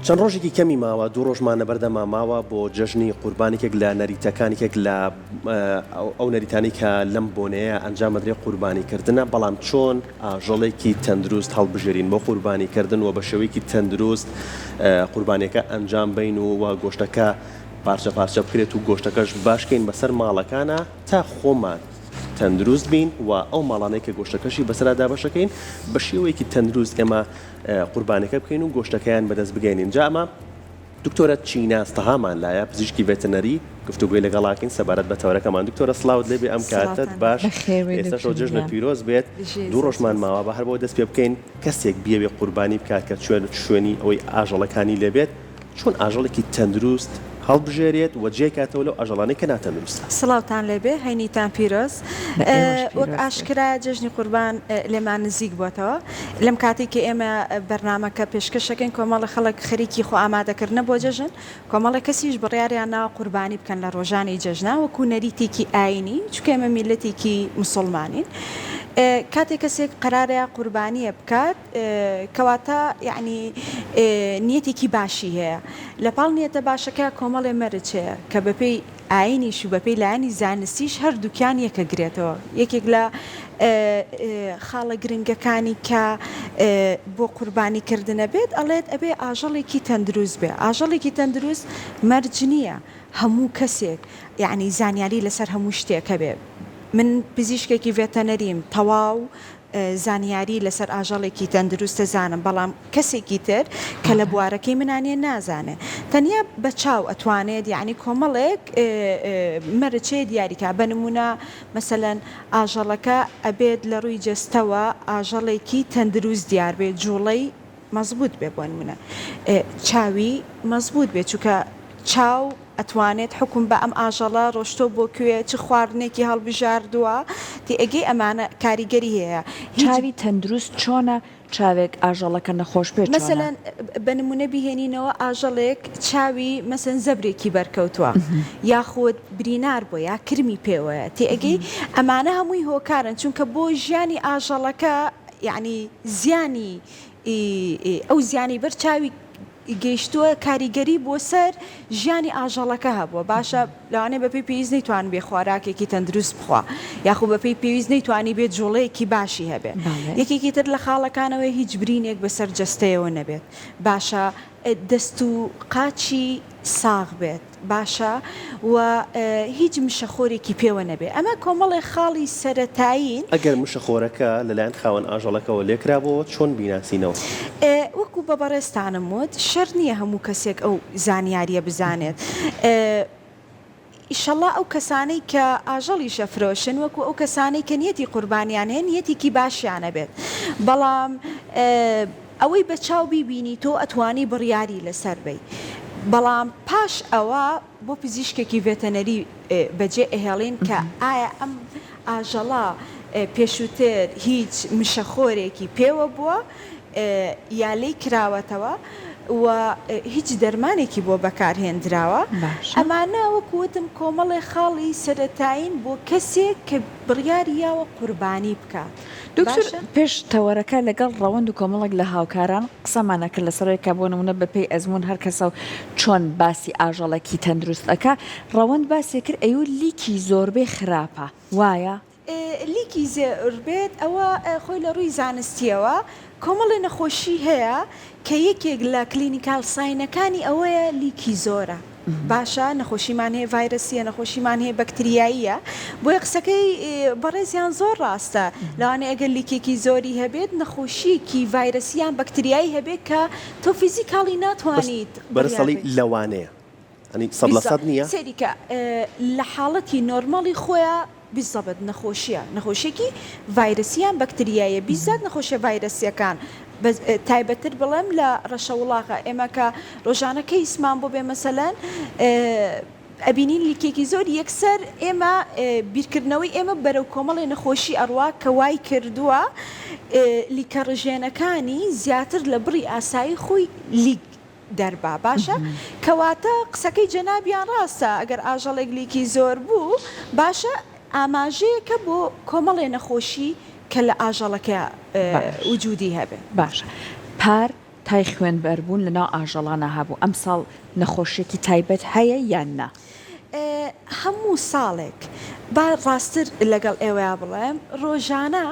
چەند ڕۆژێکی کەمی ماوە 2 ڕۆژمانە بەردەما ماوە بۆ جەژنی قوربانێکێک لە نەریتەکانێکێک لە ئەو نەریتانی کە لەم بۆنەیە ئەنجام بدرێت قوربانیکردنە، بەڵام چۆن ئاژەڵێکی تەندروست هەڵبژێرین بۆ قوربانیکردن و بە شێوەیەکی تەندروست قوربانیەکە ئەنجام بدەین و گۆشتەکە پارچە پارچە بکرێت و گۆشتەکەش باشکەین بەسەر ماڵەکانە تا خۆمان تەندروست بین و ئەو ماڵانەی کە گۆشتەکەشی بەسەرادا بەشەکەین بە شێوەیەکی تەندروست ئێمە قوربانەکە بکەین و گۆشتەکەیان بەدەست بگەینین. جا ئەمە دکتۆرە چیناستەهامان لایە پزیشکی ڤێتەنەری گفتوگوی لەگەڵاکەین سەبارەت بە تەورەکەمان. دکتۆرە سڵاوت لێبێ ئەم کاتت باش، ئێستا شەو جژنە پیرۆز بێت، 2 ڕۆژمان ماوە بە هەر بۆ دەست پێ بکەین کەسێک بیەوێ قوربانی بکات کە شوێنی ئەوەی ئاژەڵەکانی لێبێت، چۆن ئاژەڵێکی تەندروست هەڵبژێرێت و جێکاتەوە لەو ئاژەڵانەی کە ناتەندروستە. سڵاوتان لێبێ، هەینیتان پیرۆز. وەک ئاشکرا جژنی قوربان لێمان نزیک بووەتەوە لەم کاتێک کە ئێمە بەرنامەکە پێشکەشەکەین کۆمەڵی خەڵک خەریکی خۆ ئامادەکردنە بۆ جەژن، کۆمەڵی کەسیش بڕیاریان ناوە قوربانی بکەن لە ڕۆژانی جەژنا وەکو نەریتێکی ئاینی، چونکە ئێمە میلەتێکی موسڵمانین. کاتێک کەسێک قەرارەیە قوربانیە بکات کەواتە یعنی نیەتێکی باشی هەیە، لە پاڵ نیەتە باشەکە کۆمەڵێ مەرج هەیە کە بەپێی ئاینیش و بەپێی لایەنی زانستیش هەردووکیان یەکەگرێتەوە. یەکێک لە خاڵە گرنگەکانی کە بۆ قوربانیکردنە بێت ئەڵێت ئەبێ ئاژەڵێکی تەندروست بێ. ئاژەڵێکی تەندروست مەرج نییە، هەموو کەسێک یعنی زانیاری لەسەر هەموو شتێکە بێ. من پزیشکێکی ڤێتەنەریم، تەواو زانیاری لەسەر ئاژەڵێکی تەندروستە زانم، بەڵام کەسێکی تر کە لە بوارەکەی منانێ نازانێ، تەنیا بە چاو ئەتوانێت یعنی کۆمەڵێک مەرجێ دیاریکە. بە نمونە مەسەلەن ئاژەڵەکە ئەبێت لە ڕووی جەستەوە ئاژەڵێکی تەندروست دیار بێت، جوڵەی مەزبوط بێ، بۆ نمونە چاوی مەزبوط بێت، چونکە چاو ئەتوانێت حکم بە ئەم ئاژەڵە ڕۆشتۆ بۆ کوێ چ خواردنێکی هەڵبژاردووە تی ئەگەی ئەمانە کاریگەری هەیە. چاوی تەندروست چۆنە چاوێک ئاژەڵەکە نەخۆش بێت؟ مەسەلەن بە نمونە بیهێنینەوە ئاژەڵێک چاوی مەسەن زەبرێکی بەرکەوتووە یاخود برینار بۆ یا کرمی پێوەیە، تی ئەگەی ئەمانە هەمووی هۆکارن، چونکە بۆ ژیانی ئاژەڵەکە یعنی زیانی ئەو زیانی بەر چاوی گەیشتووە کاریگەری بۆ سەر ژیانی ئاژەڵەکە هەبووە. باشە لەوانێ بەپێی پێویست نەیتوان بێ خواراکێکی تەندروست بخوا، یاخود بەپێی پێویست نەیتوانی بێت جوڵەیەکی باشی هەبێ. یەکێکی تر لە خاڵەکانەوەی هیچ برینێک بەسەر جەستەیەوە نەبێت، باشە دەست و قاچی ساغ بێت، باشە و هیچ مشەخۆرێکی پێوە نەبێ. ئەمە کۆمەڵی خاڵی سەرەتایین. ئەگەر مشەخۆرەکە لەلایەن خاوەن ئاژەڵەکەەوە لێکرابەوە چۆن بیناسینەوە؟ وەکو بە بەڕێستانم وت شەر نییە هەموو کەسێک ئەو زانیاریە بزانێت. ئیشەڵا ئەو کەسانەی کە ئاژەڵی شەفرۆشن وەکو ئەو کەسانەی کە نیەتی قوربانیان هەیە نیەتێکی باشیانە بێت، بەڵام ئەوەی بە چاو بیبینی تۆ ئەتوانی بڕیاری لەسەر بی. بەڵام پاش ئەوە بۆ پزیشکێکی ڤێتەنەری بەجێ ئەهێڵین کە ئایا ئەم ئاژەڵا پێشووتر هیچ مشەخۆرێکی پێوە بووە یا لێی کراوەتەوە و هیچ دەرمانێکی بۆ بەکارهێنراوە. ئەمانە وەکوتم کۆمەڵی خاڵی سەرەتایین بۆ کەسێک کە بڕیاریاوە قوربانی بکات. دکتۆر پێش تەوەرەکە لەگەڵ ڕەوەند و کۆمەڵێک لە هاوکاران قسەمانەکە لەسەرەوەی کە بۆ نمونە بەپێی ئەزمون هەر کەسە و چۆن باسی ئاژەڵێکی تەندروست ئەکا، ڕەوەند باسی کرد ئەیوە لیکی زۆربەی خراپە، وایە؟ لیکی زێربێت ئەوە خۆی لە ڕووی زانستیەوە کۆمەڵی نەخۆشی هەیە کە یەکێک لە کلینیکال ساینەکانی ئەوەیە لیکی زۆرە. باشە نەخۆشیمان هەیە ڤایرەسیە، نەخۆشیمان هەیە بەکتریاییە، بۆیە قسەکەی بەڕێزیان زۆر ڕاستە. لەوانێ ئەگەر لیکێکی زۆری هەبێت نەخۆشیەکی ڤایرەسیان بەکتریایی هەبێت کە تۆ فیزیکاڵی ناتوانیت بەرسەڵی لەوانەیە ئەنی 100% نییە سەریکە لە حاڵەتی نۆرماڵی خۆیان بیزەبت نەخۆشیێکی ڤایرەسیان بەکتریایە، بیزات نەخۆشیە ڤایرەسیەکان تایبەتر بڵێم لە ڕەشە وڵاغا ئێمە کە ڕۆژانەکە ئیسمان بۆ بێ مەسەلەن ئەبینین لیکێکی زۆر یەکسەر ئێمە بیرکردنەوەی ئێمە بەرەو کۆمەڵی نەخۆشی ئەڕوا کە وای کردووە لیکە ڕژێنەکانی زیاتر لە بڕی ئاسایی خۆی لیک دەربا. باشە کەواتە قسەکەی جەنابیان ڕاستە، ئەگەر ئاژەڵێک لیکی زۆر بوو باشە ئاماژەیەکە بۆ کۆمەڵێ نەخۆشی کە لە ئاژەڵەکە وجودی هەبێ. باشە پار تای خوێنبەربوون لەناو ئاژەڵانە هەبوو ئەم ساڵ نەخۆشیێکی تایبەت هەیە یان نا؟ هەموو ساڵێک با ڕاستتر لەگەڵ ئێوەیە بڵێم ڕۆژانە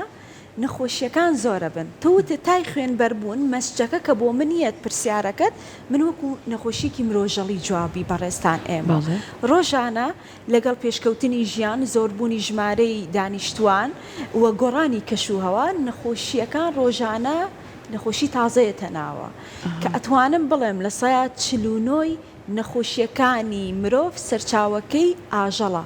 نەخۆشیەکان زۆرە بن توتە تای خوێنبەربوون مەسجەکە کە بۆ منیەت پرسیارەکەت من وەکو نەخۆشیێکی مرۆژەڵی جوابی بەڕێستان ئێمە ڕۆژانە لەگەڵ پێشکەوتنی ژیان زۆربوونی ژمارەی دانیشتوان وە گۆڕانی کەشوهەوە نەخۆشیەکان ڕۆژانە نەخۆشی تازەیەتە ناوە کە ئەتوانم بڵێم لە سایە 49 نەخۆشیەکانی مرۆڤ سەرچاوەکەی ئاژەڵە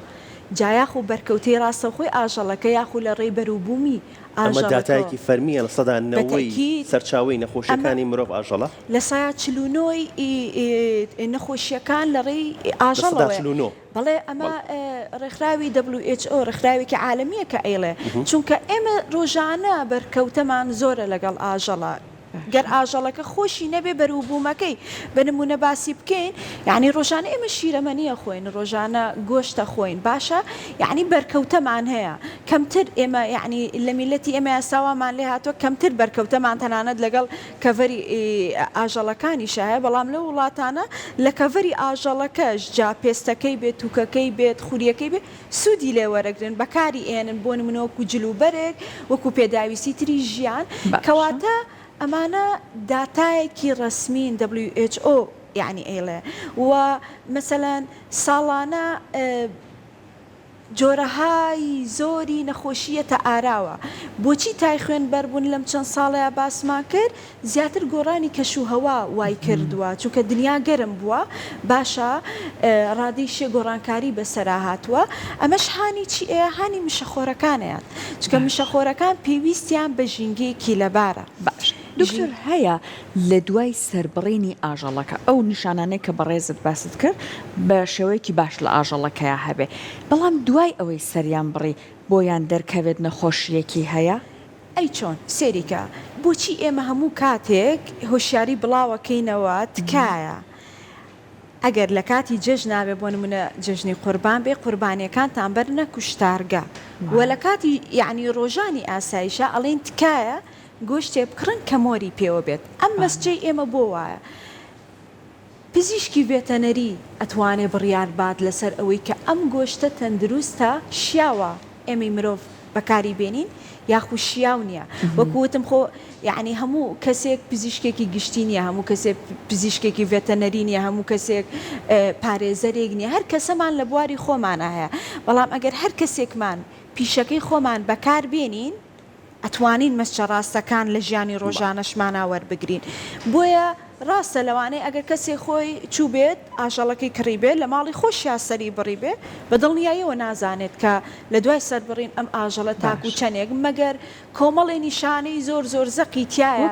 جایاخ و بەرکەوتی ڕاستەخۆی ئاژەڵەکە یاخو لە ڕێی بەروبوومی ئەمە داتایەکی فەرمیە لە سەدا 90 سەرچاوی نەخۆشیەکانی مرۆڤ ئاژەڵە لە سایە 49 نەخۆشیەکان لە ڕێی ئاژەڵەوە بەڵێ ئەمە ڕێکخراوی WHO ڕێکخراوێکی عالەمیە کە ئەیڵێ چونکە ئێمە ڕۆژانە بەرکەوتەمان زۆرە لەگەڵ ئاژەڵە گەر ئاژەڵەکە خۆشی نەبێ بەروبوومەکەی بە نمونە باسی بکەین یعنی ڕۆژانە ئێمە شیرەمەنیە خۆین ڕۆژانە گۆشتە خۆین باشە یعنی بەرکەوتەمان هەیە کەمتر ئێمە یعنی لە میلەتی ئێمە یاساوامان لێ هاتووە کەمتر بەرکەوتەمان تەنانەت لەگەڵ کەڤەری ئاژەڵەکانی شایە بەڵام لە وڵاتانە لە کەڤەری ئاژەڵەکەش جا پێستەکەی بێت تووکەکەی بێت خوریەکەی بێت سوودی لێ وەرەگرن بەکاری ئێنن بۆ نمونە وەکو جلوبەرێک وەکو پێداویستی تری ژیان کەواتە ئەمانە داتایەکی ڕسمین WHO یعنی ئێڵێ و مەسەلەن ساڵانە جۆرەهای زۆری نەخۆشیەتە ئاراوە بۆچی تای خوێنبەربوون لەم چەند ساڵەیە باسمان کرد زیاتر گۆڕانی کەشوهەوا وای کردووە چونکە دنیا گەرم بووە باشە ڕادیشە گۆڕانکاری بەسەرا هاتووە ئەمەش هانی چی هانی مشەخۆرەکانیان چونکە مشەخۆرەکان پێویستیان بە ژینگەیەکی لەبارە باش دکتۆر هەیە لە دوای سربڕینی ئاژەڵەکە ئەو نیشانانەی کە بەڕێزت باست کرد بە شێوەیەکی باش لە ئاژەڵەکەیە هەبێ بەڵام دوای ئەوەی سەریان بڕی بۆیان دەرکەوێت نەخۆشیەکی هەیە ئەی چۆن سێریکە بۆچی ئێمە هەموو کاتێک هۆشیاری بڵاوەکەینەوە تکایە ئەگەر لە کاتی جەژ نابێ بۆ نمونە جەژنی قوربان بێ قوربانیەکانتان بەرنە کوشتارگە و لە کاتی یعنی ڕۆژانی ئاسایشە ئەڵێن تکایە گۆشتێ بکڕن کە مۆری پێوە بێت ئەم مەسجەی ئێمە بۆ وایە پزیشکی ڤێتەنەری ئەتوانێ بڕیار بات لەسەر ئەوەی کە ئەم گۆشتە تەندروستە شیاوە ئێمەی مرۆڤ بەکاری بێنین یاخو شیاو نییە وەکوتم خۆ یعنی هەموو کەسێک پزیشکێکی گشتی نیە هەموو کەسێک پزیشکێکی ڤێتەنەری نیە هەموو کەسێک پارێزەرێک نییە هەر کەسەمان لە بواری خۆمانە هەیە بەڵام ئەگەر هەر کەسێکمان پیشەکەی خۆمان بەکار بێنین ئەتوانین مەسچە ڕاستەکان لە ژیانی ڕۆژانەشمانە وەربگرین بۆیە ڕاستە لەوانەیە ئەگەر کەسێک خۆی چوو بێت ئاژەڵەکەی کڕی بێت لە ماڵی خۆشیان سەری بڕی بێ بە دڵنیاییەوە نازانێت کە لە دوای سەربڕین ئەم ئاژەڵە تاکو چەندێک مەگەر کۆمەڵی نیشانەی زۆر زۆر زەقی تایە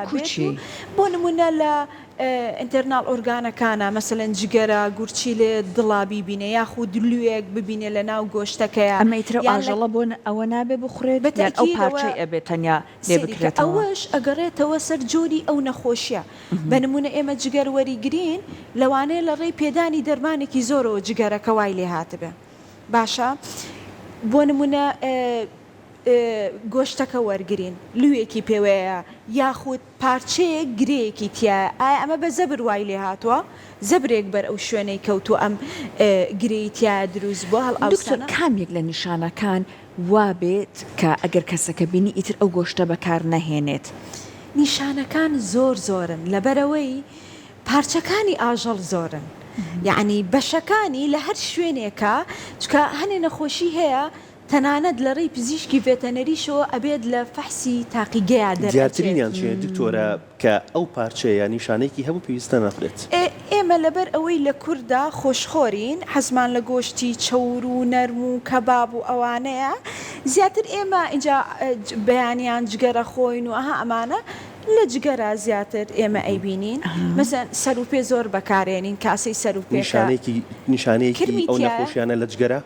بۆ نمونە لە ئینتەرنال ئۆرگانەکانە مەسەلەن جگەرە گورچی لێ دڵابی بینێ یاخود دلوێک ببینێ لە ناو گۆشتەکەیە ئەمەیترە ئاژەڵە بۆ ئەوە نابێ بخورێت ئەو پارچەی ئەبێت تەنیا لێ بکرێت ئەوەش ئەگەڕێتەوە سەر جۆری ئەو نەخۆشیە بە نمونە ئێمە جگەر وەریگرین لەوانەیە لە ڕێی پێدانی دەرمانێکی زۆرەوە جگەرەکە وای لێ هاتبێ باشە بۆ نمونە گۆشتەکە وەرگرین لوێکی پێوەیە یاخود پارچەیەک گرەیەکی تایە ئایا ئەمە بە زەبر وای لێ هاتووە زەبرێک بەر ئەو شوێنەی کەوتو ئەم گرەی تایە دروست بۆ هەڵ دکتۆر کامێک لە نیشانەکان وا بێت کە ئەگەر کەسەکە بینی ئیتر ئەو گۆشتە بەکار نەهێنێت نیشانەکان زۆر زۆرن لەبەرەوەی پارچەکانی ئاژەڵ زۆرن یعنی بەشەکانی لە هەر شوێنێکە چکە هەنێ نەخۆشی هەیە تەنانەت لە ڕێی پزیشکی ڤێتەنەریشەوە ئەبێت لە فەحسی تاقیگەیە دیارترینیان چێ دکتۆرە کە ئەو پارچەیە نیشانێکی هەموو پێویستە نەخرێت ئێمە لەبەر ئەوەی لە کووردا خۆشخۆرین حەزمان لە گۆشتی چەور و نەرم و کەباب و ئەوانەیە زیاتر ئێمە اینجا بەیانیان جگەرە خۆین و ئەها ئەمانە لە جگەرە زیاتر ئێمە ئەیبینین مەسەن سەر و پێ زۆر بەکارێنین کاسەی سەر و پێشانێکی نیشانەیەکی ئەو نەخۆشیانە لە جگەرە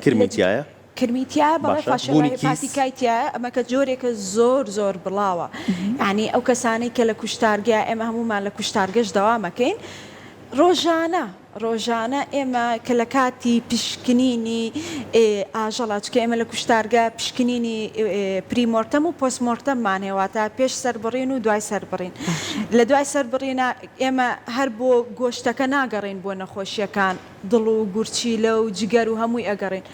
کرمیتیایە کرمیتیا بەڵێ فاشەوای پاتیکایتیە ئەمە کە جۆرێکە زۆر زۆر بڵاوە یعنی ئەو کەسانەی کە لە کوشتارگە ئێمە هەمومان لە کوشتارگەش دەوامەکەین ڕۆژانە ئێمە کە لە کاتی پشکنینی ئاژەڵات کە ئێمە لە کوشتارگە پشکنینی پریمۆرتەم و پۆستمۆرتەممان هێواتە پێش سەربڕین و دوای سەربڕین لە دوای سەربڕینە ئێمە هەر بۆ گۆشتەکە ناگەڕین بۆ نەخۆشیەکان دڵ و گورچیلە و جگەر و هەمووی ئەگەڕین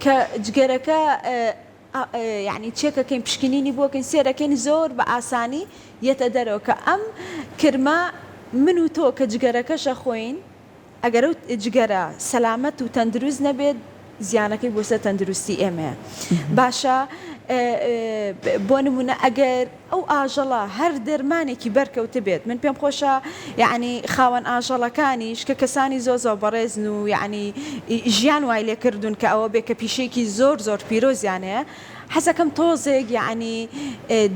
کە جگەرەکە یعنی چێکەکەین پشکنینی بۆکەین سێرەکەین زۆر بە ئاسانی یەتە دەرەوە کە ئەم کرمە من و تۆ کە جگەرەکەشە خۆین ئەگەر و جگەرە سەلامەت و تەندروست نەبێت زیانەکەی بۆ سەر تەندروستی ئێمەیە باشە بۆ نمونە ئەگەر ئەو ئاژەڵە هەر دەرمانێکی بەرکەوتە بێت من پێم خۆشە یعنی خاوەن ئاژەڵەکانیش کە کەسانی زۆ بەڕێزن و یعنی ژیان وای لێکردون کە ئەوە بێ کە پیشێکی زۆر پیرۆزیانەیە حەزەکەم تۆزێک یعنی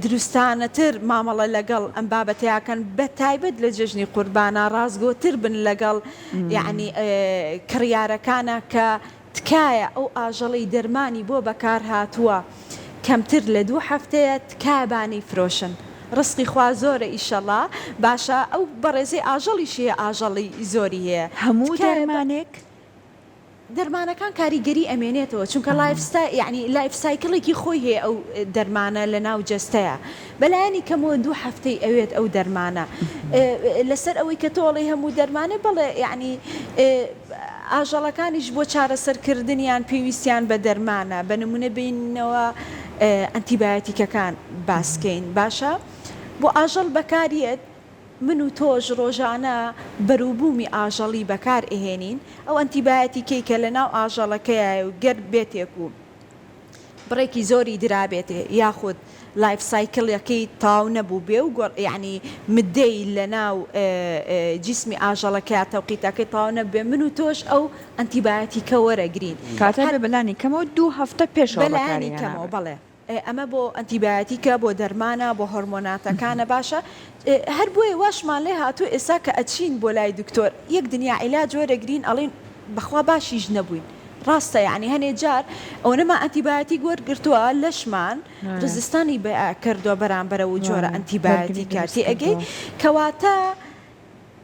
دروستانەتر مامەڵە لەگەڵ ئەم بابەتەیەکەن بە تایبەت لە جژنی قوربانە ڕازگۆتر بن لەگەڵ یعنی کڕیارەکانە کە تکایە ئەو ئاژەڵی دەرمانی بۆ بەکار هاتووە کەمتر لە 2 هەفتەیە تکایبانی فرۆشن ڕسقی خوا زۆرە ئیشەڵا باشە ئەو بەڕێزەی ئاژەڵیشیە ئاژەڵی زۆری هەیە هەموو دەرمانێک دەرمانەکان کاریگەری ئەمێنێتەوە چونکە یعنی لایف سایکڵێکی خۆی هەیە ئەو دەرمانە لە ناو جەستەیە بەلایانی کەمەوە 2 هەفتەی ئەوێت ئەو دەرمانە لەسەر ئەوەی کە تۆڵی هەموو دەرمانە بڵێ یعنی ئاژەڵەکانیش بۆ چارەسەرکردنیان پێویستیان بە دەرمانە بە نمونە بینەوە ئەنتیبایۆتیکەکان باسکەین باشە بۆ ئاژەڵ بەکارێت من و تۆژ ڕۆژانە بەروبوومی ئاژەڵی بەکار ئەهێنین ئەو ئەنتیبایۆتیکەی کە لە ناو ئاژەڵەکەیە و گەر بێتێک و بڕێکی زۆری درابێتێ یاخود لایف سایکڵەکەی تاو نەبوو بێ و یعنی مدەی لە ناو جسمی ئاژەڵەکەی تەوقیتەکەی تاو نەبێ من و تۆش ئەو ئەنتیبایۆتیکە وەرەگرین کاتە بەلانی کەمەوە 2 هەفتە پێشەوە بەلایانی کەمەوە بەڵێ ئەمە بۆ ئەنتیبایۆتیکە بۆ دەرمانە بۆ هۆرمۆناتەکانە باشە هەر بۆیە واشمان لێ هاتوو ئێستا کە ئەچین بۆ لای دکتۆر یەک دنیا عیلاج وەرەگرین ئەڵێن بەخوا باشیش نەبووین ڕاستە یعنی هەنێ جار ئەو نەما ئەنتیبایۆتیک وەرگرتووە لەشمان ڕزستانی کردووە بەرامبەرە و جۆرە ئەنتیبایۆتیک کارتی ئەگەی کەواتە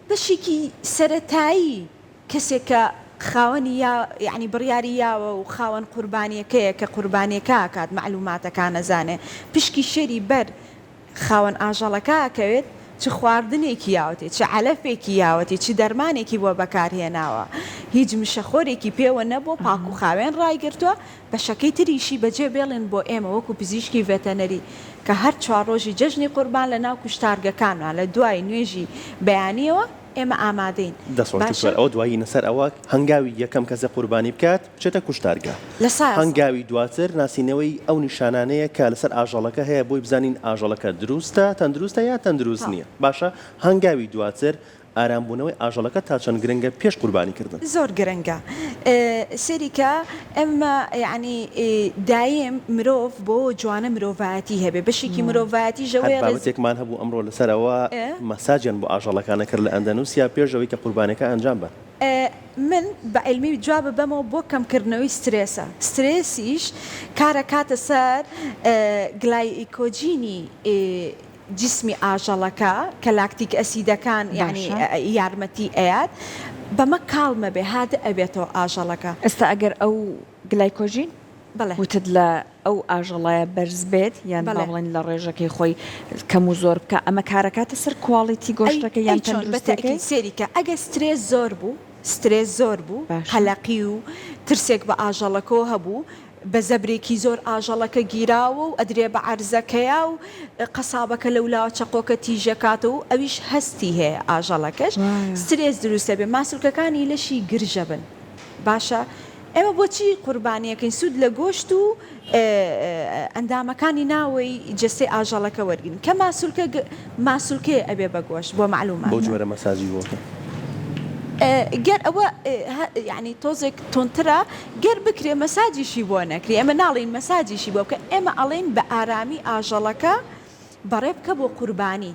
بەشێکی سەرەتایی کەسێکە خاوەنی یعنی بڕیاری یاوە و خاوەن قوربانیەکەیە کە قوربانیەکە کات معلوماتەکان نەزانێ پشکی شێری بەر خاوەن ئاژەڵەکە ئەکەوێت چ خواردنێکی یاوەتی چ عەلەفێکی یاوەتی چ دەرمانێکی بۆ بەکارهێناوە هیچ مشەخۆرێکی پێوە نەبوو پاک و خاوێن ڕایگرتووە بەشەکەی تریشی بەجێ بێڵێن بۆ ئێمە وەکو پزیشکی ڤێتەنەری کە هەر 4 ڕۆژی جەژنی قوربان لە ناو کوشتارگەکانە لە دوای نوێژی بەیانیەوە ئێمە ئامادەین ئەو دوایی نەسەر ئەوە هەنگاوی یەکەم کەسە قوربانی بکات بچێتە کوشتارگە هەنگاوی دواتر ناسینەوەی ئەو نیشانانەیە کە لەسەر ئاژەڵەکە هەیە بۆی بزانین ئاژەڵەکە دروستە تەندروستە یا تەندروست نییە باشە هەنگاوی دواتر ئارامبوونەوەی ئاژەڵەکە تا چەند گرنگە پێش قوربانیکردن زۆر گرنگە سەریکە ئەمە یعنی دایم مرۆڤ بۆ جوانە مرۆڤایەتی هەبێ بەشێکی مرۆڤایەتی ژەوەیە بابەتێکمان هەبوو ئەمڕۆ لەسەرەوە مەساجیان بۆ ئاژەڵەکانە کرد لە ئەندەنووسیا پێشەوەی کە قوربانەکە ئەنجام بن من بە علمی جوابە بەمەوە بۆ کەمکردنەوەی سترێسە سترێسیش کارە کاتە سەر گلایکۆجینی جسمی ئاژەڵەکە کە لاکتیک ئەسیدەکان یعنی یارمەتی ئەیات بەمە کاڵمە بێ هاتە ئەبێتەوە ئاژەڵەکە ئێستا ئەگەر ئەو گلایکۆژین بەڵێ وتت لە ئەو ئاژەڵایە بەرز بێت یان بڵێن لە ڕێژەکەی خۆی کەم و زۆر بکە ئەمە کارەکاتە سەر کواڵیتی گۆشتەکە یان تەندروستەکەی سێریکە ئەگە سترێس زۆر بوو قەلەقی و ترسێک بە ئاژەڵەکەەوە هەبوو بە زەبرێکی زۆر ئاژەڵەکە گیراوە و ئەدرێ بە عەرزەکەیە و قەسابەکە لەولاوە چەقۆکە تیژەکاتەوە و ئەویش هەستی هەیە ئاژەڵەکەش سترێس دروستە بێ ماسوولکەکانی لەشی گرژە بن باشە ئێمە بۆچی قوربانیەکەین سوود لە گۆشت و ئەندامەکانی ناوەی جەستەی ئاژەڵەکە وەرگین کە ماسوولکێ ئەبێ بە گۆشت بۆ معلومات بۆ جۆرە مەساجی بۆکە گەر ئەوە یعنی تۆزێک تۆنترە گەر بکرێ مەساجیشی بۆ نەکری ئێمە ناڵین مەساجیشی بۆ بکە ئێمە ئەڵێن بە ئارامی ئاژەڵەکە بەڕێ بکە بۆ قوربانی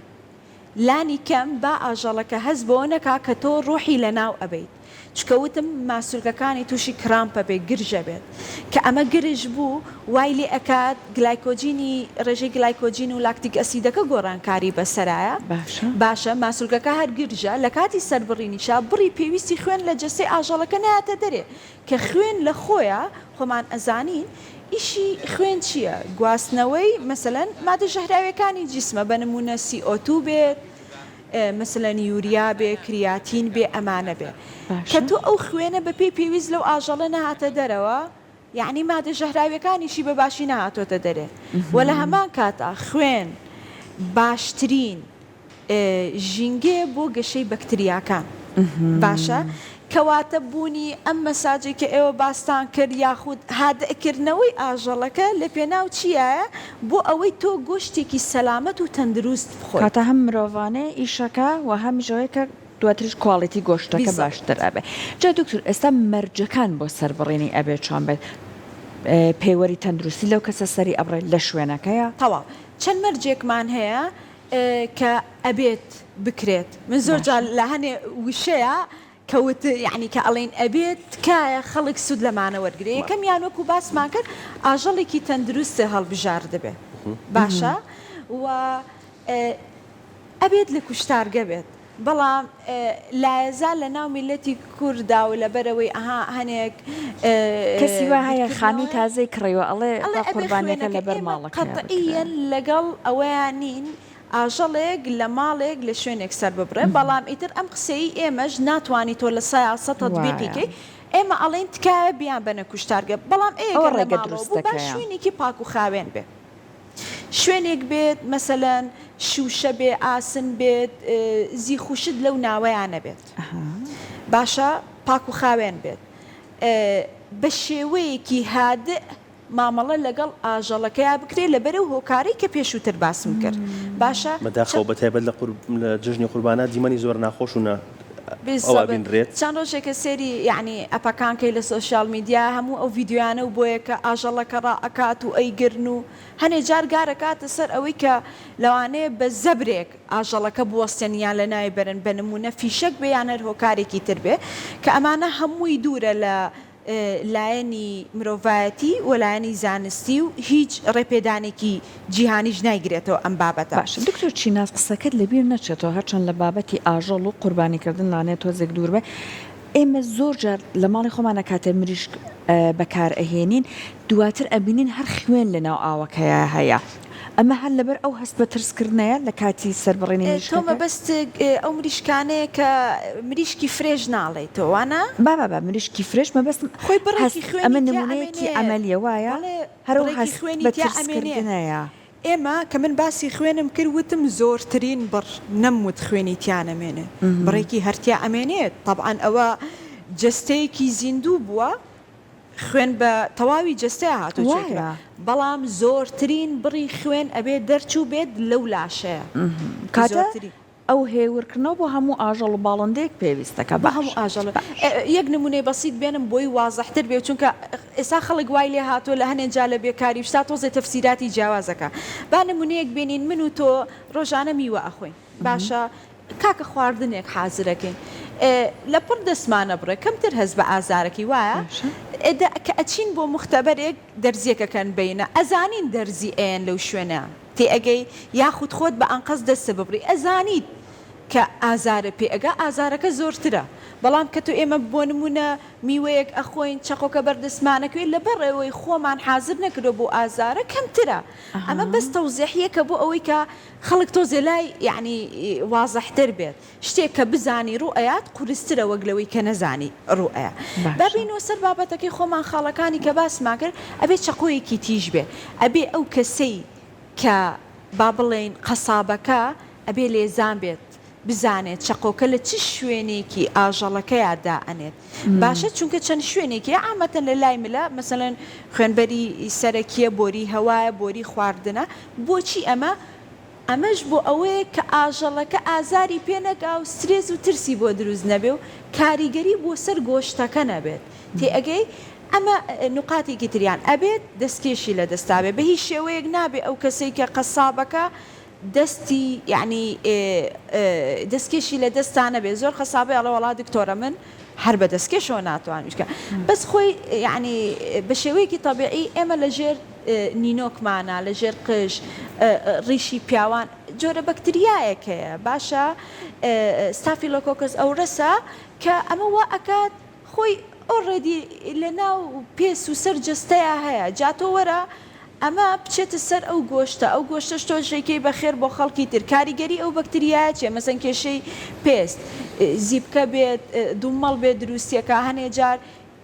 لانی کەم با ئاژەڵەکە هەست بۆ نەکا کە تۆ ڕۆحی لە ناو ئەبیت چکەوتم ماسوولگەکانی تووشی کرامپە بێ گرژە بێت کە ئەمە گرژ بوو وای لێ ئەکات گلایکۆجینی ڕێژەی گلایکۆجین و لاکتیک ئەسیدەکە گۆڕانکاری بەسەرایە باشە ماسوولگەکە هەر گرژە لە کاتی سەربڕینیشا بڕی پێویستی خوێن لە جەستەی ئاژەڵەکە نایەتە دەرێ کە خوێن لە خۆیە خۆمان ئەزانین ئیشی خوێن چییە؟ گواستنەوەی مەسەلەن مادە ژەهراویەکانی جیسمە بە نمونە CO2 بێت مثلەن یوریا بێ کریاتین بێ ئەمانە بێ کە تۆ ئەو خوێنە بە پێی پێویست لەو ئاژەڵە نەهاتە دەرەوە یعنی مادە ژەهراویەکانیشی بە باشی نەهاتۆتە دەرێ وە لە هەمان کاتا خوێن باشترین ژینگێ بۆ گەشەی بەکتریاکان باشە کەواتە بوونی ئەم مەساجی کە ئێوە باستان کرد یاخود هادەکردنەوەی ئاژەڵەکە لە پێناو چییە بۆ ئەوەی تۆ گۆشتێکی سەلامەت و تەندروست بخۆیت کاتە هەم مرۆڤانەیە ئیشەکە و هەمیژەوەیکە دواتریش کواڵیتی گۆشتەکە باشتر ئەبێ جا دکتور ئێستا مەرجەکان بۆ سەربڕینی ئەبێ چۆن بێت پێوەری تەندروستی لەو کەسە سەری ئەبڕێت لە شوێنەکەیە تەواو چەند مەرجێکمان هەیە کە ئەبێت بکرێت من زۆر جار لە هەنێ وشەیە کەوت یعنی کە ئەڵێن ئەبێت تکایە خەڵک سوود لەمانە وەرگێ یەکەمیان وەکو باسمان کرد ئاژەڵێکی تەندروستە هەڵبژار دەبێت باشە و ئەبێت لە کوشتارگە بێت بەڵام لایەزا لە ناو میلەتی کووردا و لەبەرەوەی ئەها هەنێک کەسی وا هەیە خامی تازەی کڕیوە ئەڵێ قوربانیەکە لەبەر ماڵەکە قەتعیەن لەگەڵ ئەوەیان نین ئاژەڵێک لە ماڵێک لە شوێنێک سەر ببڕێ بەڵام ئیتر ئەم قسەی ئێمەش ناتوانانی تۆ لە سایاسە تەطبیقیکەی ئێمە ئەڵێن تکایە بیان بەنە کوشتارگە بەڵام ئێگە ڕێگە دروستەکە شوێنێکی پاک و خاوێن بێ شوێنێک بێت مەسەلەن شوشە بێ ئاسن بێت زیخوشت لەو ناوەیانە بێت باشە پاک و خاوێن بێت بە شێوەیەکی هادئ مامەڵە لەگەڵ ئاژەڵەکەیا بکرێ لەبەرەو هۆکاری کە پێشووتر باسم کرد باشە بەداخەوە بەتایبەت لە جژنی قوربانە دیمەنی زۆر ناخۆش و چەند ڕۆژێکە سێری یعنی ئەپەکانکەی لە سۆشیال میدیا هەموو ئەو ڤیددیوانە و بۆیە کە ئاژەڵەکە ڕائکات و ئەیگرن و هەنێ جار گارەکاتە سەر ئەوەی کە لەوانەیە بە زەبرێک ئاژەڵەکە بوەستێنیان لە ناوی بەرن بە نمونە فیشەک بێیان هەر هۆکارێکی تر بێ کە ئەمانە هەمووی دوورە لە لایەنی مرۆڤایەتی و لایەنی زانستی و هیچ ڕێپێدانێکی جیهانیش نایگرێتەوە ئەم بابەتە باش دکتۆر چیناز قسەکەت لەبیر نەچێتەوە هەرچەند لە بابەتی ئاژەڵ و قوربانیکردن لانێت تۆزێک دوور بێ ئێمە زۆر جار لە ماڵی خۆمانە کاتە مریشک بەکار ئەهێنین دواتر ئەبینین هەر خوێن لەناو ئاوەکەیە هەیە ئەمە هەر لەبەر ئەو هەست بە ترسکردنەیە لە کاتی سەربڕێنی تۆمە بەست ئەو مریشکانەیە کە مریشکی فرێژ ناڵێت تۆوانە بابا مریشکی فرێش مەبەست خۆی بڕێکی خوێن ئەمە نمونەیەکی ئەمەلیە وایە هەرو هەست بە ترسکردنەیە ئێمە کە من باسی خوێنم کرد وتم زۆرترین بڕ نەموت خوێنی تیانەمێنێ بڕێکی هەرتیا ئەمێنێت طبعاً ئەوە جستەیەکی زیندوو بووە خوێن بە تەواوی جستەیە هاتوچێکە بەڵام زۆرترین بڕی خوێن ئەبێ دەرچوو بێت لەو لاشەیە کاتە ئەو هێورکردنەوە بۆ هەموو ئاژەڵ و باڵندەیەک پێویستەکە بە هەموو ئاژەڵ یەک نمونەی بەسیت بێنم بۆی وازەحتر بێ چونکە ئێستا خەڵک وای لێ هاتۆ لە هەنێک جا لە بێکاری شتا تۆزێ تەفسیراتی جیاوازەکە با نمونەیەک بینین من و تۆ ڕۆژانە میوە ئەخۆین باشە کاکە خواردنێک حازرەکەین لە پڕ دەستمانە بڕێ کەمتر هەست بە ئازارەکەی وایە کە ئەچین بۆ مختبەرێک دەرزیەکەکەن بینە ئەزانین دەرزی ئێن لەو شوێنە تێ ئەگەی یاخود خۆت بە ئەنقەس دەستە ببڕی ئەزانیت کە ئازارە پێ ئەگا ئازارەکە زۆرترە بەڵام کە تو ئێمە بۆ نمونە میوەیەک ئەخۆین چەقۆکە بەردەستمانەکەوێت لەبەرەوەی خۆمان حازر نەکردو بۆ ئازارە کەمترە ئەمە بەس تەوزیحیەکە بۆ ئەوەی کە خەڵک تۆزێ لای یعنی وازەحتر بێت شتێک کە بزانی ڕوئەیات قورسترە وەک لەوەی کە نەزانی ڕوئەیە ببینەوە سەر بابەتەکەی خۆمان خاڵەکانی کە باسمان کرد ئەبێ چەقۆیەکی تیژ بێ ئەبێ ئەو کەسەی کە با بڵێن قەسابەکە ئەبێ لێزان بێت بزانێت چەقۆکە لە چ شوێنێکی ئاژەڵەکەیان دائەنێت باشە چونکە چەند شوێنێکی عامەتەن لە لای ملە مەسەڵەن خوێنبەری سەرەکیە بۆری هەوایە بۆری خواردنە بۆچی ئەمەش بۆ ئەوەیە کە ئاژەڵەکە ئازاری پێنەگا و سترێز و ترسی بۆ دروست نەبێ و کاریگەری بۆ سەر گۆشتەکە نەبێت تێ ئەگەی ئەمە نقاتێکی تریان ئەبێت دەستکێشی لە دەستابێ بە هیچ شێوەیەک نابێ ئەو کەسەی کە قەسابەکە دەستی یعنی دەستکێشی لە دەستانە بێ زۆر خەسابێ ئەڵە وڵا دکتۆرە من هەر بە دەستکێشەوە ناتوانیشکە بەس خۆی یعنی بە شێوەیەکی تەبیعی ئێمە لە ژێر نینۆکمانە لە ژێر قژ ڕیشی پیاوان جۆرە بەکتریایەک هەیە باشە ستافیلۆکۆکس ئەورەسە کە ئەمە وا ئەکات خۆی ئۆڕێدی لە ناو پێس و سەر جستەیە هەیە جاتۆ وەرە ئەمە بچێتە سەر ئەو گۆشتە ئەو گۆشتەش تۆ ژێکەی بەخێر بۆ خەڵکی تر کاریگەری ئەو بەکتریایە چێ مەسەن کێشەی پێست زیبکە بێت دوومەڵ بێت دروستیەکە هەنێ جار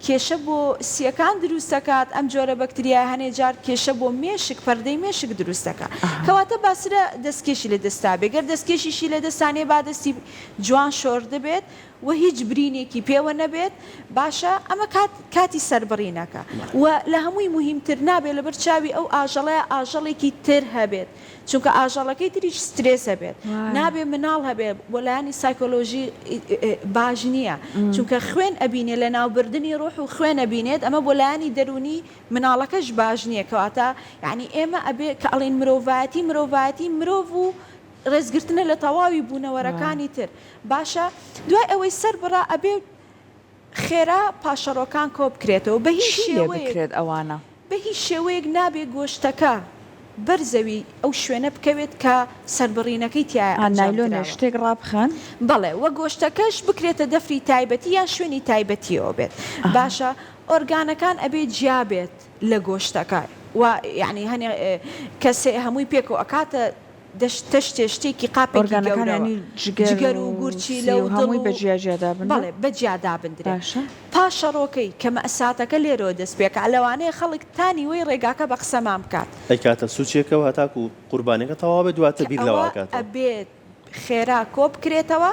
کێشە بۆ سیەکان دروست دەکات ئەم جۆرە بەکتریای هەنێ جار کێشە بۆ مێشک پەردەی مێشک دروست دەکات کەواتە باسرە دەستکێشی لە دەستا بێگەر دەستکێشیشی لە دەستانێ با دەستی جوان شۆر دەبێت و هیچ برینێکی پێوە نەبێت باشە ئەمە کاتی سەربڕینەکە و لە هەمووی مهمتر نابێت لەبەر چاوی ئەو ئاژەڵەیە ئاژەڵێکی تر هەبێت چونکە ئاژەڵەکەی تریش سترێس هەبێت نابێ مناڵ هەبێت بۆ لایانی سایکۆلۆژی باش نییە چونکە خوێن ئەبینێ لە ناوبردننی ڕۆح و خوێن ئەبینێت ئەمە بۆ لایانی دەرونی مناڵەکەش باش نییە کەواتە یعنی ئێمە ئەبێ کە ئەڵێن مرۆڤایەتی مرۆڤ و ڕێزگرتنە لە تەواوی بوونەوەرەکانی تر باشە دوای ئەوەی سەر بڕا ئەبێ خێرا پاشەڕۆکان کۆ بکرێتەوە بە هیچ شێوەیەک ئەوانە بە هیچ شێوەیەک نابێ گۆشتەکە بەرزەوی ئەو شوێنە بکەوێت کە سەربڕینەکەی تایە نایلۆنە شتێک ڕابخەن بەڵێ وە گۆشتەکەش بکرێتە دەفری تایبەتی یان شوێنی تایبەتیەوە بێت باشە ئۆرگانەکان ئەبێ جیابێت لە گۆشتەکە و یعنی هەنێ کەسێ هەمووی پێکەوە ئەکاتە تەشتێشتێکی قاپێکی جگەر و گورچی لە هەمووی بەجیاجیادا بن بەڵێ بەجیادا بندرێ پاشەڕۆکەی کە مەئساتەکە لێرەوە دەست پێکە لەوانەیە خەڵک تانی وەی ڕێگاکە بە قسەمان بکات ئەیکاتە سوچێکەوە هەتاکو و قوربانەکە تەواو بێت دواتە بیر لەواکات ئەبێت خێرا کۆ بکرێتەوە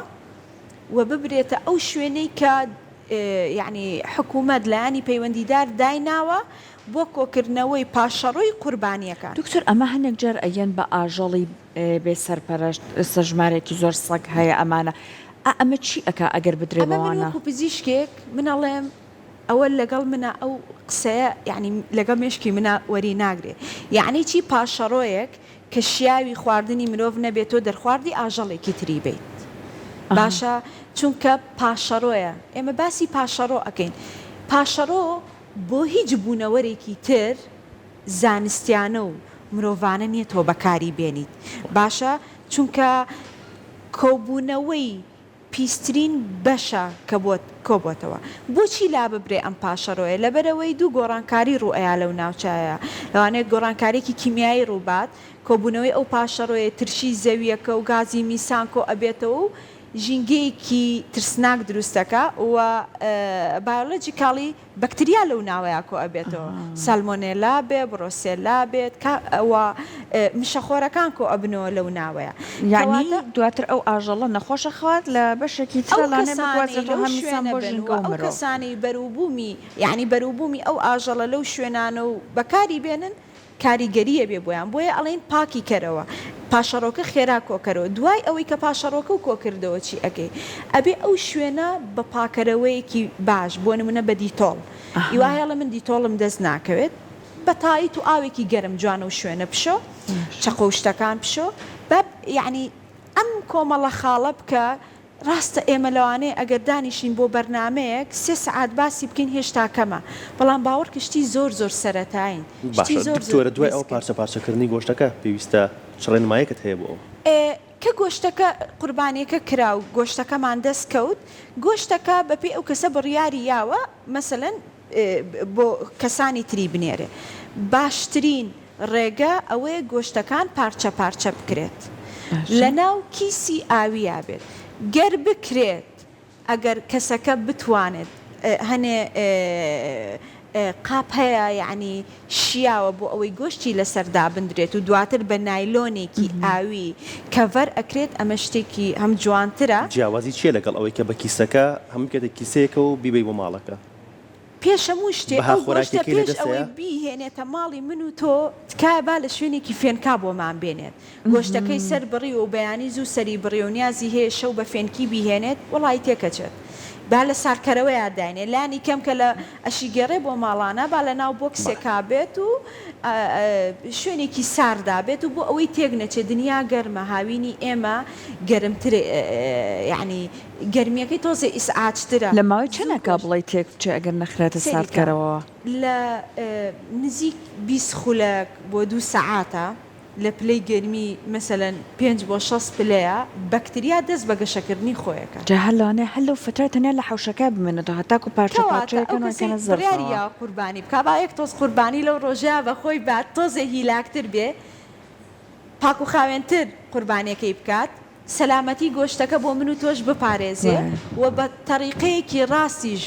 و ببرێتە ئەو شوێنەی کە یعنی حکوومەت لایانی پەیوەندیدار دایناوە بۆ کۆکردنەوەی پاشەڕۆی قوربانیەکان دکتۆر ئەمە هەندێک جار ئەیەن بە ئاژەڵی بێ سەرپەرشت سەژمارێکی زۆر سەگ هەیە ئەمانە ئەمە چی ئەکا ئەگەر بدرێبەوانە پزیشکێک منەڵێم ئەوە لەگەڵ منە ئەو قسەیە یعنی لەگەڵ مێشکی منە وەری ناگرێ یعنی چی پاشەڕۆیەک کە شیاوی خواردنی مرۆڤ نەبێتۆ دەرخواردی ئاژەڵێکی تری بیت باشە چونکە پاشەڕۆیە ئێمە باسی پاشەڕۆ ئەکەین پاشەڕۆ بۆ هیچ بوونەوەرێکی تر زانستیانە و مرۆڤانە نییە تۆ بەکاری بێنیت باشە چونکە کۆبوونەوەی پیسترین بەشە کە کۆبووتەوە بۆچی لا ببرێ ئەم پاشەڕۆیە لەبەرەوەی دوو گۆڕانکاری ڕوئەیە لەو ناوچایە لەوانەیە گۆڕانکارێکی کیمیایی ڕووبات کۆبوونەوەی ئەو پاشەڕۆیە ترشی زەویەکە و گازی میسان کۆ ئەبێتەوە و ژینگەیەکی ترسناک دروستەکە و بایۆلۆجیکاڵی بەکتریا لەو ناوەیە کۆ ئەبێتەوە سالمۆنێلا بێ بڕۆسێلا بێت ئەوە مشەخۆرەکان کۆ ئەبنەوە لەو ناوەیە یعنی دواتر ئەو ئاژەڵە نەخۆشە خوات لە بەشێکی ئەو کەسانی بەروبوومی یعنی بەروبوومی ئەو ئاژەڵە لەو شوێنانە و بەکاری بێنن کاریگەریە بێ بۆیان بۆیە ئەڵێن پاکی کەرەوە پاشەڕۆکە خێرا کۆکەرەوە دوای ئەوەی کە پاشەڕۆکە و کۆکردەوە چی ئەەکەی ئەبێ ئەو شوێنە بە پاکەرەوەیەکی باش بۆ نمونە بە دیتۆڵ هیوایەڵە من دیتۆڵم دەست ناکەوێت بە تاییت و ئاوێکی گەرم جوانە و شوێنە پشۆ چەقۆشتەکان پشۆ بە یعنی ئەم کۆمەڵە خاڵە بکە ڕاستە ئێمە لەوانەیە ئەگەر دانیشین بۆ بەرنمەیەک 3 سعات باسی بکەین هێشتا کەمە بەڵام باوەڕ کشتی زۆر سەرەتاین دکتۆرە دوای ئەو پارچەکردنی گۆشتەکە پێویستە ڕێنماییەکەت هەیە بۆ کە گۆشتەکە قوربانیەکە کرا و گۆشتەکەمان دەست کەوت گۆشتەکە بەپێ ئەو کەسە بڕیاری یاوە مەسەلەن بۆ کەسانی تری بنێرێ باشترین ڕێگە ئەوەیە گۆشتەکان پارچە بکرێت لە ناو کیسی ئاوییا بێت گەر بکرێت ئەگەر کەسەکە بتوانێت هەنێ قاپ هەیە یعنی شیاوە بۆ ئەوەی گۆشتی لەسەردا بندرێت و دواتر بە نایلۆنێکی ئاوی کەڤەر ئەکرێت ئەمە شتێکی هەم جوانترە جیاوازی چیە لەگەڵ ئەوەی کە بە کیسەکە هەموو کێتە کیسەیەکە و بیبەی بۆ ماڵەکە پێشەموو شتێ پێش ئەوەی بیهێنێتە ماڵی من و تۆ تکایە با لە شوێنێکی فێنکا بۆمان بێنێت گۆشتەکەی سەر بڕی و بەیانی زوو سەری بڕی و نیازی هەیە شەو بە فێنکی بیهێنێت وڵی تێکەچێت با لە سارکەرەوەی داینێ لانی کەم کە لە ئەشی گەڕێ بۆ ماڵانە با لە ناو بۆکسێکا بێت و شوێنێکی ساردا بێت و بۆ ئەوەی تێک نەچێت دنیا گەرمە هاوینی ئێمە گەرمتر یعنی گەرمیەکەی تۆزێ ئیسعاجترە لە ماوەی چەندێکا بڵێ تێک بچێ ئەگەر نەخرێتە ساردکەرەوە لە نزیک 20 خولەک بۆ 2 سەعاتە لە پلەی گەرمی مثلەن 5 بۆ 6 پلەیە بەکتریا دەست بە گەشەکردنی خۆیەکە جا هەلانێ هەل و فترە تەنیا لە حوشەکە بمێنێتەوە هەتاکو پارچە پارچەیەکەنەوەکەنە زەریە قوربانی بکە با یەک تۆز قوربانی لەو ڕۆژەیە بە خۆی بات تۆزێ هیلاکتر بێ پاک و خاوێنتر قوربانیەکەی بکات سەلامەتی گۆشتەکە بۆ من و تۆش بپارێزێ و بە تەریقەیەکی ڕاستیش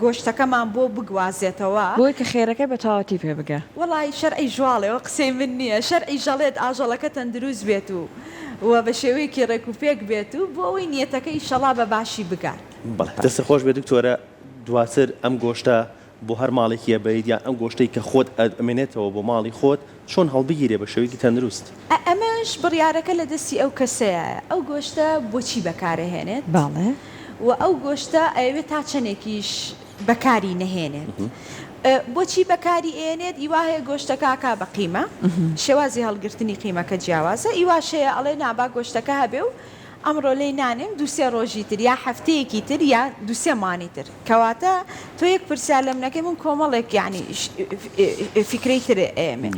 گۆشتەکەمان بۆ بگوازێتەوە بۆی کە خێرەکە بە تاواتی پێ بگە وڵی شەرعی ژواڵێەوە قسەی من نییە شەرعی ژەڵێت ئاژەڵەکە تەندروست بێت و بە شێوەیەکی ڕێک و پێک بێت و بۆ ئەوەی نیەتەکەی شەڵا بە باشی بگات دەستە خۆش بێت دکتۆرە دواتر ئەم گۆشتە بۆ هەر ماڵێکیە بەیت یا ئەم گۆشتەی کە خۆت ئەمێنێتەوە بۆ ماڵی خۆت چۆن هەڵبگیرێ بە شێوەیەکی تەندروست ئەمەش بڕیارەکە لە دەستی ئەو کەسەیە ئەو گۆشتە بۆچی بەکارەهێنێت باڵێ و ئەو گۆشتە ئەوێت تا چەندێکیش بەکاری نەهێنێت بۆچی بەکاری ئێنێت ئیواهەیە گۆشتەکە بە قیمە شێوازی هەڵگرتنی قیمەکە جیاوازە ئیواشەیە ئەڵێ نابا گۆشتەکە هەبێ و ئەمڕۆ لی نانێم دوسێ ڕۆژی تر یا هەفتەیەکی تر یا دوسێ مانی تر کەواتە تۆ یەک پرسیار لە منەکەی من کۆمەڵێک یعنی فکرەی تر ئێمێ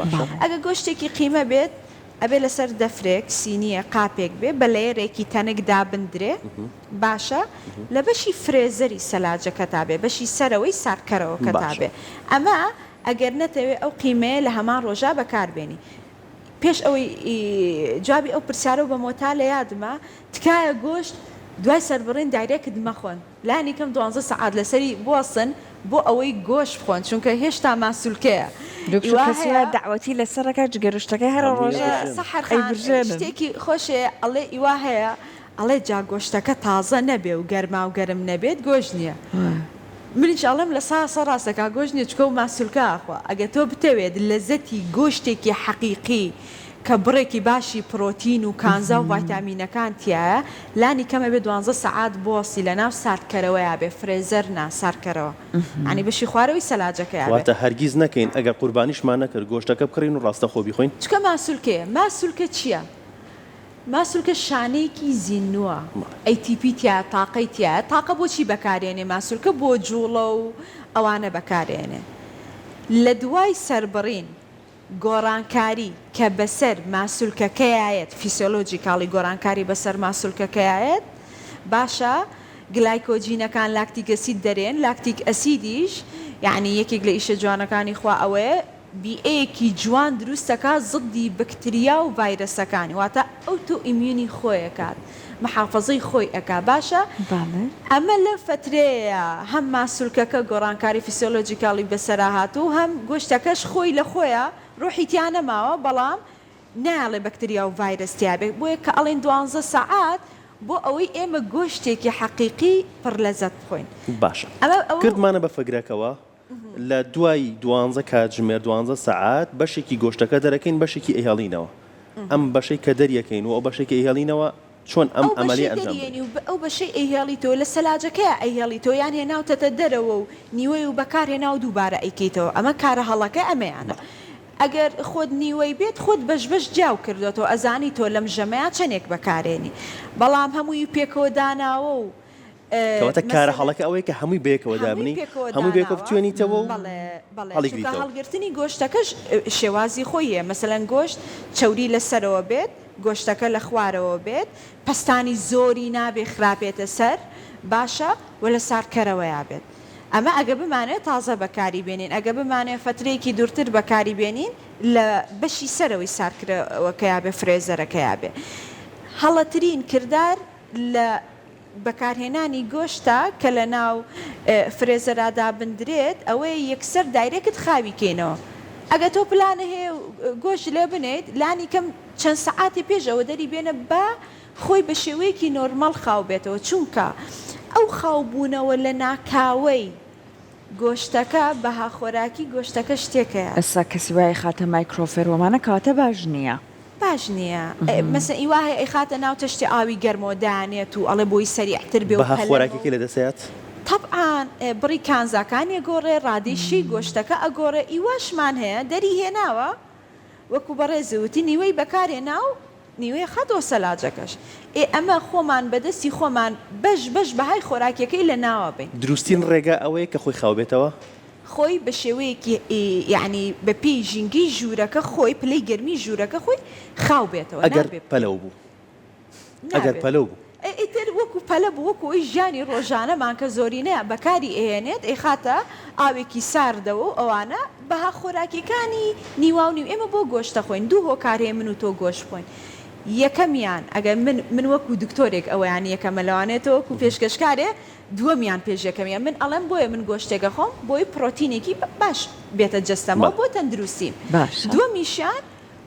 ئەگە گۆشتێکی قیمە بێت ئەبێ لەسەر دەفرێک سینیە قاپێک بێ بە لەیەرێکی تەنک دابدرێ باشە لە بەشی فرێزەری سەلاجەکە تابێ بەشی سەرەوەی سارکەرەوە کە تابێ ئەمە ئەگەر نەتەوێ ئەو قیمەیە لە هەمان ڕۆژا بەکاربێنی پێش ئەوەی جوابی ئەو پرسیارە و بە مۆتا لە یادمە تکایە گۆشت دوای سەربڕین دایرێکت مەخۆن لانی کەم 12 سەعات لەسەری بوەسن بۆ ئەوەی گۆشت بخۆن چونکە هێشتا ماسوولکەیە داوەتی لەسەرەکە جگەرشتەکەی هەر ڕۆژە شتێکی خۆشێ ئەڵێ ئیوا هەیە ئەڵێ جا گۆشتەکە تازە نەبێ و گەرما و گەرم نەبێت گۆشت نییە منیشڵم لە ساسە ڕاستەکە گۆشت نیە چکە و ماسوولکە ئاخوا ئەگە تۆ بتەوێت لەزەتی گۆشتێکی حەقیقی کە بڕێکی باشی پرۆتین و کانزا و ڤایتامینەکان تایە لانی کەمە بێ 12 سەعات بۆسی لە ناو ساردکەرەوەیە بێ فرێزەر ناساردکەرەوە ئەنی بەشی خوارەوەی سەلاجەکەیە واتە هەرگیز نەکەین ئەگەر قوربانیشمان نەکرد گۆشتەکە بکڕین و ڕاستە خۆ بیخۆین چکە ماسوولکەیە ماسوولکە چییە؟ ماسوولکە شانەیەکی زیینووە ATP تایە تاقەی تایە تاقە بۆچی بەکارێنێ ماسوولکە بۆ جوڵە و ئەوانە بەکارێنێ لە دوای سەربڕین گۆڕانکاری کە بەسەر ماسوولکەکەیایەت فیسیۆلۆجیکاڵی گۆڕانکاری بەسەر ماسوولکەکەیایەت باشە گلایکۆجینەکان لاکتیک ئەسید دەرێن لاکتیک ئەسیدیش یعنی یەکێک لە ئیشە جوانەکانی خوا ئەوەیە بیئەیەکی جوان دروستەکە زدی بکتریا و ڤایرەسەکانی واتە ئۆتۆ ئیمیونی خۆیەکات محافظەی خۆی ئەکا باشە ئەمە لە فترەیە هەم ماسوولکەکە گۆڕانکاری فیسیۆلۆجیکاڵی بەسەرا هاتوو هەم گۆشتەکەش خۆی لە خۆیە ڕۆحیتیان نەماوە بەڵام ناڵێ بەکتریا و ڤایرەستیابێت بۆیە کە ئەڵێن 12 سەعات بۆ ئەوەی ئێمە گۆشتێکی حەقیقی پڕ لەزەت بخۆین باشە کردمانە بە فەگرەکەوە لە دوای 12 کاتژمێر 12 سەعات بەشێکی گۆشتەکە دەرەکەین بەشێکی ئەهێڵینەوە ئەم بەشەی کە دەریەکەین و ئەو بەشێکی ئەهێڵینەوە چۆن ئەم ئەمەلی ئەنجام ئەو بەشەی ئەهێڵی تۆ لە سەلاجەکەی ئەهێڵی تۆ یان هێناوتەتە دەرەوە و نیوەی و بەکار هێنا و دووبارە ئەیکەیتەوە ئەمە کارە هەڵەکە ئەمەیانە ئەگەر خۆت نیوەی بێت خۆت بەش جیاو کردێتەوە ئەزانی تۆ لەم ژەمەیە چەندێک بەکارێنی بەڵام هەمووی پێکەوە داناوە و کەواتە کارە هەڵەکە ئەوەیە کە هەمووی بەیەکەوە دابنی هەمووی بێکەوە توێنیتەوە هەڵگرتنی گۆشتەکەش شێوازی خۆیە مەسەلەن گۆشت چەوری لەسەرەوە بێت گۆشتەکە لە خوارەوە بێت پەستانی زۆری نابێ خراپێتە سەر باشە و لە ساردکەرەوەیا بێت ئەمە ئەگە بمانێت تازە بەکاری بێنین ئەگە بمانێت فترەیەکی دوورتر بەکاری بێنین لە بەشی سەرەوەی ساردکەرەوەکەیا بێ فرێزەرەکەیا بێ هەڵەترین کردار لە بەکارهێنانی گۆشتە کە لە ناو فرێزەرادا بندرێت ئەوەیە یەکسەر دایرێکت خاویکەینەوە ئەگە تۆ پلانە هەیە گۆشت لێ بنێت لانی کەم چەند سەعاتی پێش ئەوە دەری بێنە بە خۆی بە شێوەیەکی نۆرمەڵ خاو بێتەوە چونکە ئەو خاوبوونەوە لە ناکاوەی گۆشتەکە بەها خۆراکی گۆشتەکە شتێکەیە ئەسا کەسی وای خاتە مایکرۆفێرۆمانە کاتە باش نییە باش نییە مەسە ئیواهەیە ئەیخاتە ناو تەشتی ئاوی گەرمۆدانێت و ئەڵێ بۆی سەریعتر بێ و بەها خۆراکێکی لە دەسێت طبعاان بڕی کانزاکانی گۆڕێ ڕادیشی گۆشتەکە ئەگۆڕێ ئیواشمان هەیە دەری هێناوە وەکو بەڕێزوتی نیوەی بەکارێنا و نیوەی خەدۆ سەلاجەکەش ئەمە خۆمان بەدەستی خۆمان بەش بەهای خۆراکیەکەی لە ناوە بین دروستین ڕێگا ئەوەیە کە خۆی خاو بێتەوە خۆی بە شێوەیەکی یعنی بە پێی ژینگی ژوورەکە خۆی پلەی گەرمی ژوورەکە خۆی خاو بێتەوە ئەگەر پەلەو بوو ئەگەر پەلەو بوو ئیتر وەکو پەلە بوو وەکوی ژیانی ڕۆژانەمان کە زۆرینەیە بەکاری ئێنێت ئەیخاتە ئاوێکی ساردەوە و ئەوانە بەها خۆراکیەکانی نیواو نیو ئێمە بۆ گۆشتە خۆین دوو هۆکارەیە من و تۆ گۆشت بووین یەکەمیان ئەگەر من وەکو دکتۆرێک ئەویان یەکەمە لەوانێتەوە وەکو پێشکەشکارێ دووەمیان پێشەکەمیان من ئەڵێم بۆیە من گۆشتێکە خۆم بۆی پرۆتینێکی باش بێتە جەستەمەوە بۆ تەندروستیم دووەمیشیان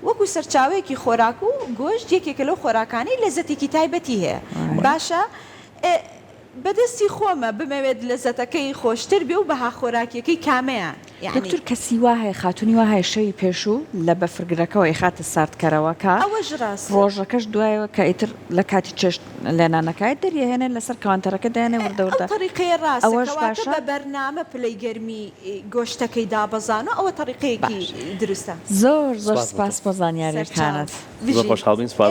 وەکو سەرچاوەیەکی خۆراک و گۆشت یەکێکە لەو خۆراکانی لەزەتێکی تایبەتی هەیە باشە بەدەستی خۆمە بمەوێت لەزەتەکەی خۆشتر بێ و بەها خۆراکیەکەی کامەیە دکتور کەسی وایە خاتونی وایە شەوی پێشوو لە بەفرگرەکەەوەی خاتە ساردکەرەوەکە ئەوەش ڕاست ڕۆژەکەش دوایەوە کە ئیتر لە کاتی چێشت لێنانەکەیت دەریهێنێن لەسەر کاوانتەرەکە دایانێ وردەوردە طریقەیە ڕاستەوەش بە بەرنامە پلەی گەرمی گۆشتەکەی دابەزان و ئەوە طریقەیەکی دروستە زۆر سپاس بۆ زانیاریەکانت زۆر خۆشحاڵ بین سپاس